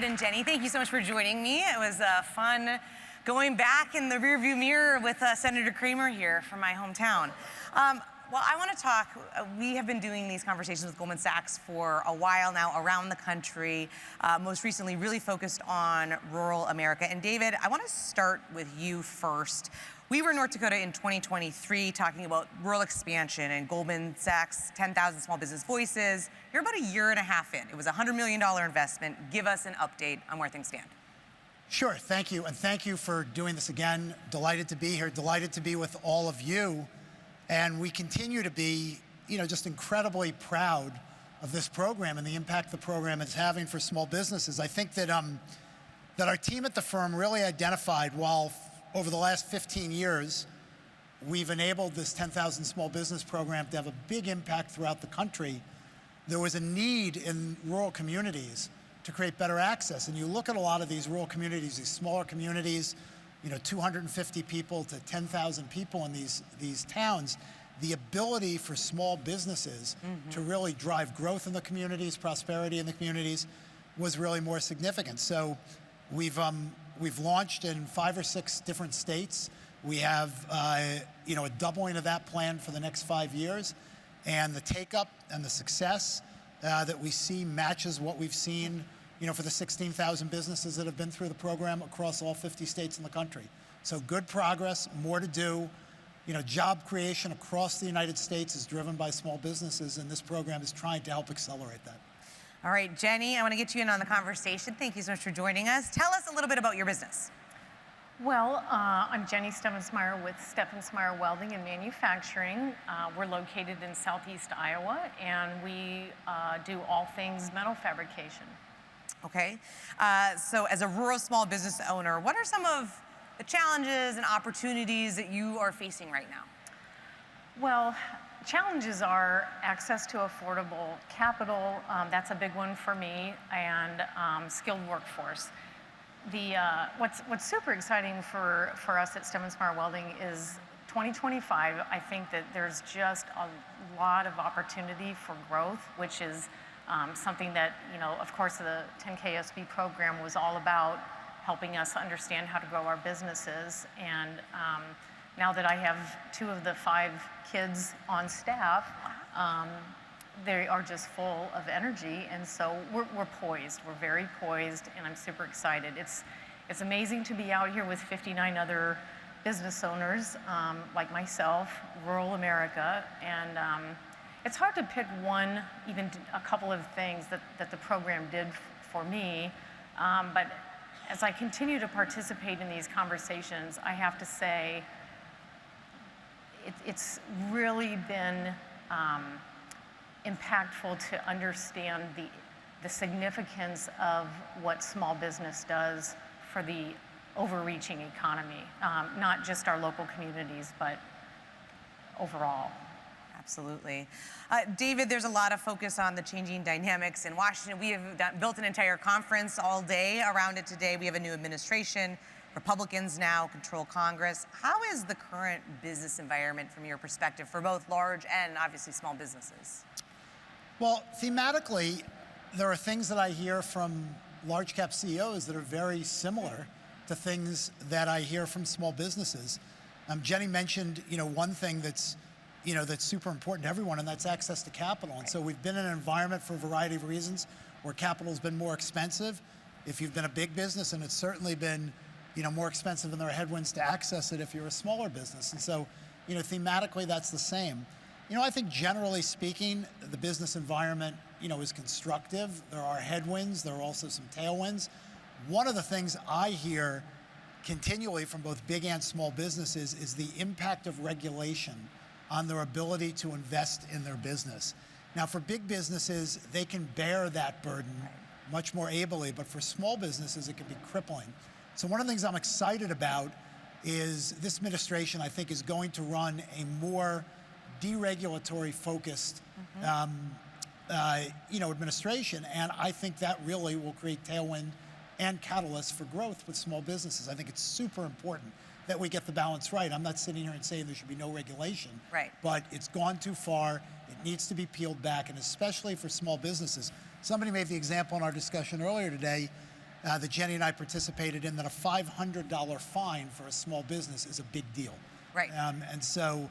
David and Jenny, thank you so much for joining me. It was fun going back in the rearview mirror with Senator Cramer here from my hometown. Well, I want to talk, we have been doing these conversations with Goldman Sachs for a while now around the country, most recently really focused on rural America. And David, I want to start with you first. We were in North Dakota in 2023 talking about rural expansion and Goldman Sachs 10,000 Small Business Voices. You're about a year and a half in. It was a $100 million investment. Give us an update on where things stand. Sure, thank you. And thank you for doing this again. Delighted to be here, delighted to be with all of you. And we continue to be, just incredibly proud of this program and the impact the program is having for small businesses. I think that, that our team at the firm really identified, while over the last 15 years, we've enabled this 10,000 small business program to have a big impact throughout the country. There was a need in rural communities to create better access. And you look at a lot of these rural communities, these smaller communities, 250 people to 10,000 people in these towns, the ability for small businesses to really drive growth in the communities, prosperity in the communities, was really more significant. So we've launched in 5 or 6 different states. We have a doubling of that plan for the next 5 years. And the take-up and the success that we see matches what we've seen for the 16,000 businesses that have been through the program across all 50 states in the country. So good progress, more to do. Job creation across the United States is driven by small businesses, and this program is trying to help accelerate that. All right, Jenny, I want to get you in on the conversation. Thank you so much for joining us. Tell us a little bit about your business. Well, I'm Jenny Steffensmeyer with Steffensmeyer Welding and Manufacturing. We're located in Southeast Iowa, and we do all things metal fabrication. Okay, so as a rural small business owner, what are some of the challenges and opportunities that you are facing right now? Well, challenges are access to affordable capital. That's a big one for me, and skilled workforce. What's super exciting for us at Steffensmeyer Welding is 2025. I think that there's just a lot of opportunity for growth, which is something that, of course, the 10KSB program was all about, helping us understand how to grow our businesses. And now that I have 2 of the 5 kids on staff, they are just full of energy, and so we're poised. We're very poised, and I'm super excited. It's amazing to be out here with 59 other business owners like myself, rural America, and it's hard to pick one, even a couple of things that the program did for me, but as I continue to participate in these conversations, I have to say it's really been impactful to understand the significance of what small business does for the overreaching economy, not just our local communities, but overall. Absolutely. David, there's a lot of focus on the changing dynamics in Washington. We have built an entire conference all day around it today. We have a new administration. Republicans now control Congress. How is the current business environment from your perspective for both large and obviously small businesses? Well, thematically, there are things that I hear from large cap CEOs that are very similar to things that I hear from small businesses. Jenny mentioned, one thing that's super important to everyone, and that's access to capital. And so we've been in an environment for a variety of reasons where capital has been more expensive. If you've been a big business, and it's certainly been, more expensive, and there are headwinds to access it if you're a smaller business. And so, thematically, that's the same. I think generally speaking, the business environment, is constructive. There are headwinds. There are also some tailwinds. One of the things I hear continually from both big and small businesses is the impact of regulation on their ability to invest in their business. Now, for big businesses, they can bear that burden much more ably, but for small businesses, it can be crippling. So one of the things I'm excited about is this administration, I think, is going to run a more deregulatory focused administration, and I think that really will create tailwind and catalyst for growth with small businesses. I think it's super important that we get the balance right. I'm not sitting here and saying there should be no regulation, but it's gone too far. It needs to be peeled back, and especially for small businesses. Somebody made the example in our discussion earlier today, that Jenny and I participated in, that a $500 fine for a small business is a big deal. Right. And so,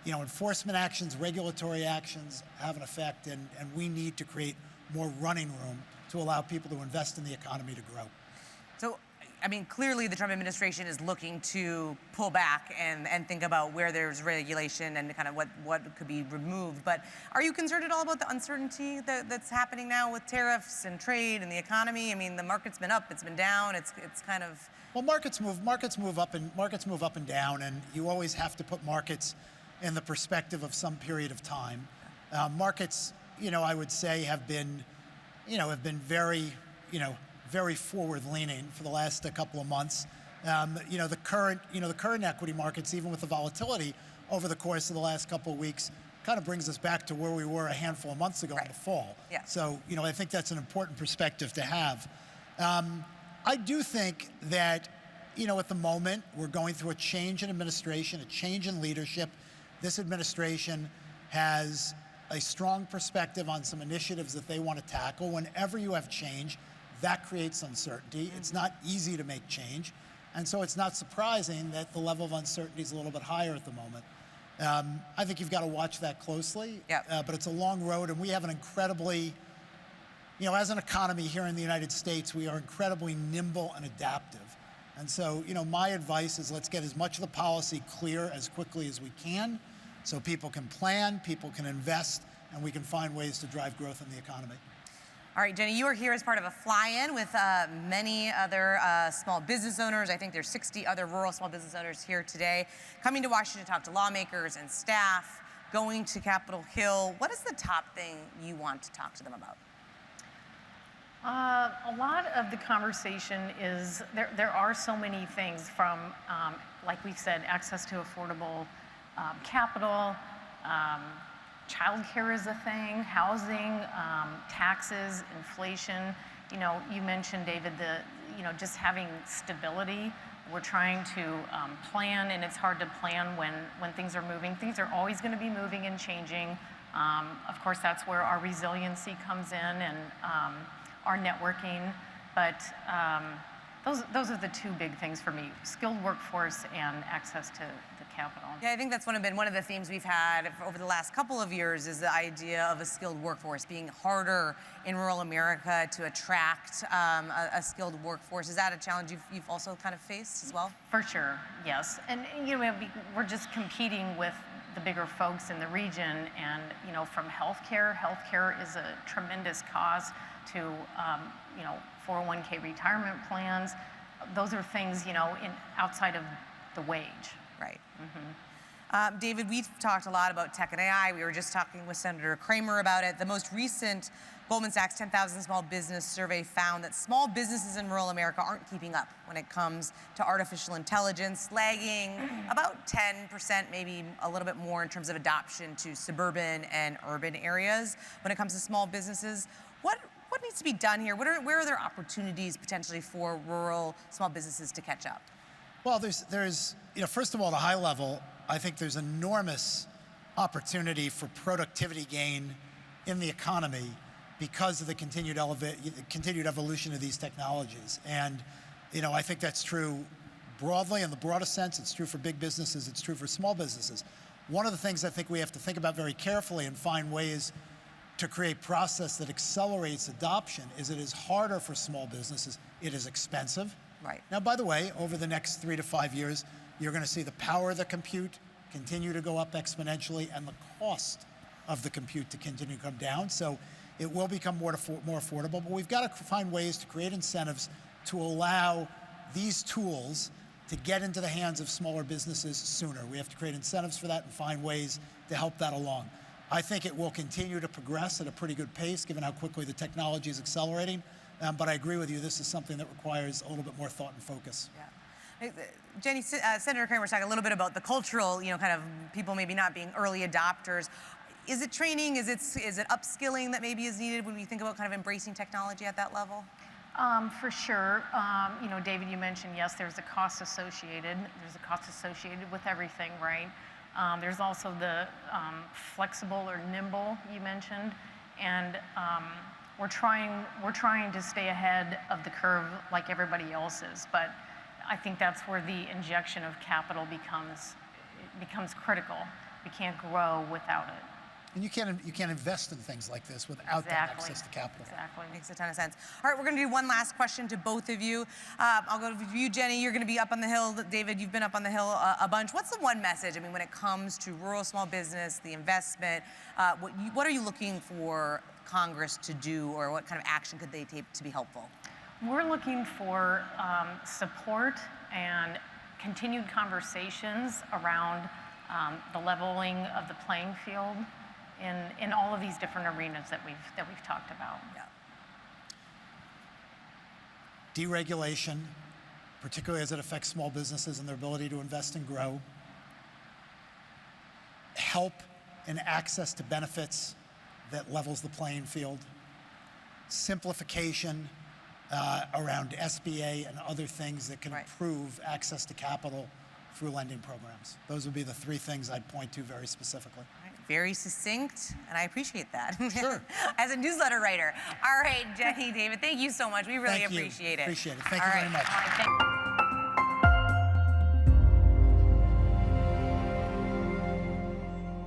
enforcement actions, regulatory actions have an effect, and we need to create more running room to allow people to invest in the economy to grow. So, I mean, clearly the Trump administration is looking to pull back and think about where there's regulation and kind of what could be removed. But are you concerned at all about the uncertainty that's happening now with tariffs and trade and the economy? I mean, the market's been up, it's been down, it's kind of... Well, markets move up and down, and you always have to put markets in the perspective of some period of time. Markets, I would say have been very, very forward-leaning for the last couple of months. The current equity markets, even with the volatility over the course of the last couple of weeks, kind of brings us back to where we were a handful of months ago in the fall. Yeah. So, I think that's an important perspective to have. I do think that, at the moment, we're going through a change in administration, a change in leadership. This administration has a strong perspective on some initiatives that they want to tackle. Whenever you have change, that creates uncertainty. It's not easy to make change. And so it's not surprising that the level of uncertainty is a little bit higher at the moment. I think you've got to watch that closely. Yeah. But it's a long road, and we have an incredibly, as an economy here in the United States, we are incredibly nimble and adaptive. And so, my advice is let's get as much of the policy clear as quickly as we can so people can plan, people can invest, and we can find ways to drive growth in the economy. All right, Jenny, you are here as part of a fly-in with many other small business owners. I think there's 60 other rural small business owners here today, coming to Washington to talk to lawmakers and staff, going to Capitol Hill. What is the top thing you want to talk to them about? A lot of the conversation is, there are so many things from, like we've said, access to affordable capital, childcare is a thing, housing, taxes, inflation. You mentioned, David, just having stability. We're trying to plan, and it's hard to plan when things are moving. Things are always going to be moving and changing. Of course, that's where our resiliency comes in, and our networking. But those are the two big things for me: skilled workforce and access to the capital. Yeah, I think that's been one of the themes we've had over the last couple of years, is the idea of a skilled workforce being harder in rural America to attract a skilled workforce. Is that a challenge you've also kind of faced as well? For sure, yes. And we're just competing with the bigger folks in the region, and from healthcare is a tremendous cost to 401k retirement plans. Those are things outside of the wage. Right. Mm-hmm. David, we've talked a lot about tech and AI. We were just talking with Senator Kramer about it. The most recent Goldman Sachs 10,000 Small Business Survey found that small businesses in rural America aren't keeping up when it comes to artificial intelligence, lagging about 10%, maybe a little bit more in terms of adoption to suburban and urban areas when it comes to small businesses. What needs to be done here? Where are there opportunities potentially for rural small businesses to catch up? Well, there's first of all, at a high level, I think there's enormous opportunity for productivity gain in the economy because of the continued evolution of these technologies. And, I think that's true broadly, in the broadest sense. It's true for big businesses. It's true for small businesses. One of the things I think we have to think about very carefully and find ways to create process that accelerates adoption is it is harder for small businesses. It is expensive. Right. Now, by the way, over the next 3 to 5 years, you're going to see the power of the compute continue to go up exponentially and the cost of the compute to continue to come down. So it will become more affordable, but we've got to find ways to create incentives to allow these tools to get into the hands of smaller businesses sooner. We have to create incentives for that and find ways to help that along. I think it will continue to progress at a pretty good pace given how quickly the technology is accelerating. But I agree with you, this is something that requires a little bit more thought and focus. Yeah. Jenny, Senator Kramer was talking a little bit about the cultural, kind of people maybe not being early adopters. Is it training? Is it upskilling that maybe is needed when we think about kind of embracing technology at that level? For sure. David, you mentioned, yes, there's a cost associated. There's a cost associated with everything, right? There's also the flexible or nimble you mentioned. And we're trying to stay ahead of the curve like everybody else is. But I think that's where the injection of capital becomes critical. We can't grow without it. And you can't invest in things like this without that access to capital. Exactly. Makes a ton of sense. All right, we're going to do one last question to both of you. I'll go to you, Jenny. You're going to be up on the Hill. David, you've been up on the Hill a bunch. What's the one message? I mean, when it comes to rural small business, the investment, what are you looking for Congress to do, or what kind of action could they take to be helpful? We're looking for support and continued conversations around the leveling of the playing field in all of these different arenas that we've talked about. Yeah. Deregulation, particularly as it affects small businesses and their ability to invest and grow. Help and access to benefits that levels the playing field. Simplification around SBA and other things that can improve access to capital through lending programs. Those would be the three things I'd point to very specifically. Very succinct, and I appreciate that. Sure. As a newsletter writer. All right, Jenny, David, thank you so much. We really Thank you. appreciate it. Appreciate it. Thank you very much. All right,